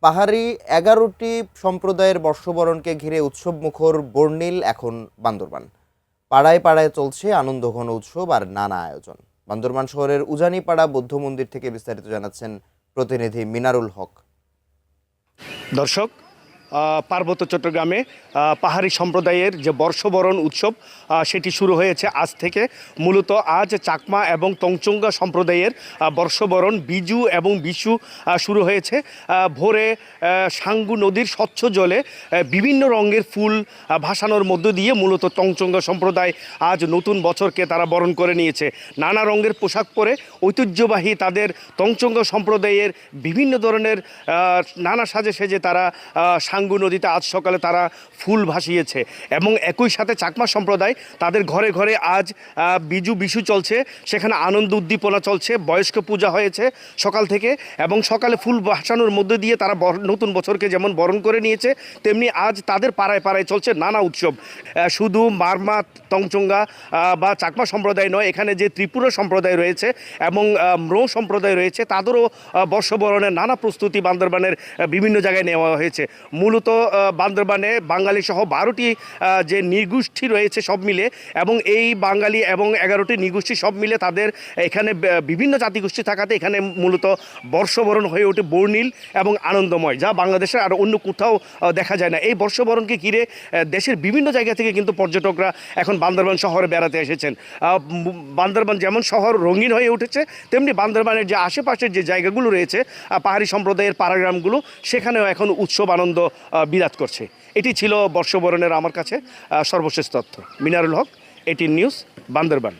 পাহাড়ি ১১টি সম্প্রদায়ের বর্ষবরণকে ঘিরে উৎসবমুখর বর্ণিল এখন বান্দরবান। পাড়ায় পাড়ায় চলছে আনন্দঘন উৎসব আর নানা আয়োজন। বান্দরবান শহরের উজানিপাড়া বৌদ্ধ মন্দির থেকে বিস্তারিত জানাচ্ছেন প্রতিনিধি মিনারুল হক। দর্শক, পার্বত্য চট্টগ্রামে পাহাড়ি সম্প্রদায়ের যে বর্ষবরণ উৎসব সেটি শুরু হয়েছে আজ থেকে। মূলত আজ চাকমা এবং তংচঙ্গা সম্প্রদায়ের বর্ষবরণ বিজু এবং বিশু শুরু হয়েছে। ভোরে সাঙ্গু নদীর স্বচ্ছ জলে বিভিন্ন রঙের ফুল ভাসানোর মধ্য দিয়ে মূলত তংচঙ্গা সম্প্রদায় আজ নতুন বছরকে তারা বরণ করে নিয়েছে। নানা রঙের পোশাক পরে ঐতিহ্যবাহী তাদের তংচঙ্গা সম্প্রদায়ের বিভিন্ন ধরনের নানা সাজে সেজে তারা সাঙ্গু নদীতে আজ সকালে তারা ফুল ভাসিয়েছে। এবং একই সাথে চাকমা সম্প্রদায় তাদের ঘরে ঘরে আজ বিজু বিশু চলছে, সেখানে আনন্দ উদ্দীপনা চলছে। বয়স্ক পূজা হয়েছে সকাল থেকে এবং সকালে ফুল ভাসানোর মধ্যে দিয়ে তারা নতুন বছরকে যেমন বরণ করে নিয়েছে, তেমনি আজ তাদের পাড়ায় পাড়ায় চলছে নানা উৎসব। শুধু মারমা তংচঙ্গা বা চাকমা সম্প্রদায় নয়, এখানে যে ত্রিপুরা সম্প্রদায় রয়েছে এবং ম্রো সম্প্রদায় রয়েছে, তাদেরও বর্ষবরণের নানা প্রস্তুতি বান্দরবানের বিভিন্ন জায়গায় নেওয়া হয়েছে। মূলত বান্দরবানে বাঙালি সহ 12টি যে নৃগোষ্ঠী রয়েছে সব মিলে, এবং এই বাঙালি এবং 11টি নৃগোষ্ঠী সব মিলে তাদের এখানে বিভিন্ন জাতিগোষ্ঠী থাকাতে এখানে মূলত বর্ষবরণ হয়ে ওঠে বর্ণিল এবং আনন্দময়, যা বাংলাদেশের আর অন্য কোথাও দেখা যায় না। এই বর্ষবরণকে ঘিরে দেশের বিভিন্ন জায়গা থেকে কিন্তু পর্যটকরা এখন বান্দরবান শহরে বেড়াতে এসেছেন। বান্দরবান যেমন শহর রঙিন হয়ে উঠেছে, তেমনি বান্দরবানের যে আশেপাশের যে জায়গাগুলো রয়েছে পাহাড়ি সম্প্রদায়ের পাড়াগ্রামগুলো, সেখানেও এখন উৎসব আনন্দ বিরাজ করছে। এটি ছিল বর্ষবরণের আমার কাছে সর্বশেষ তথ্য। মিনারুল হক, এটিএন নিউজ, বান্দরবান।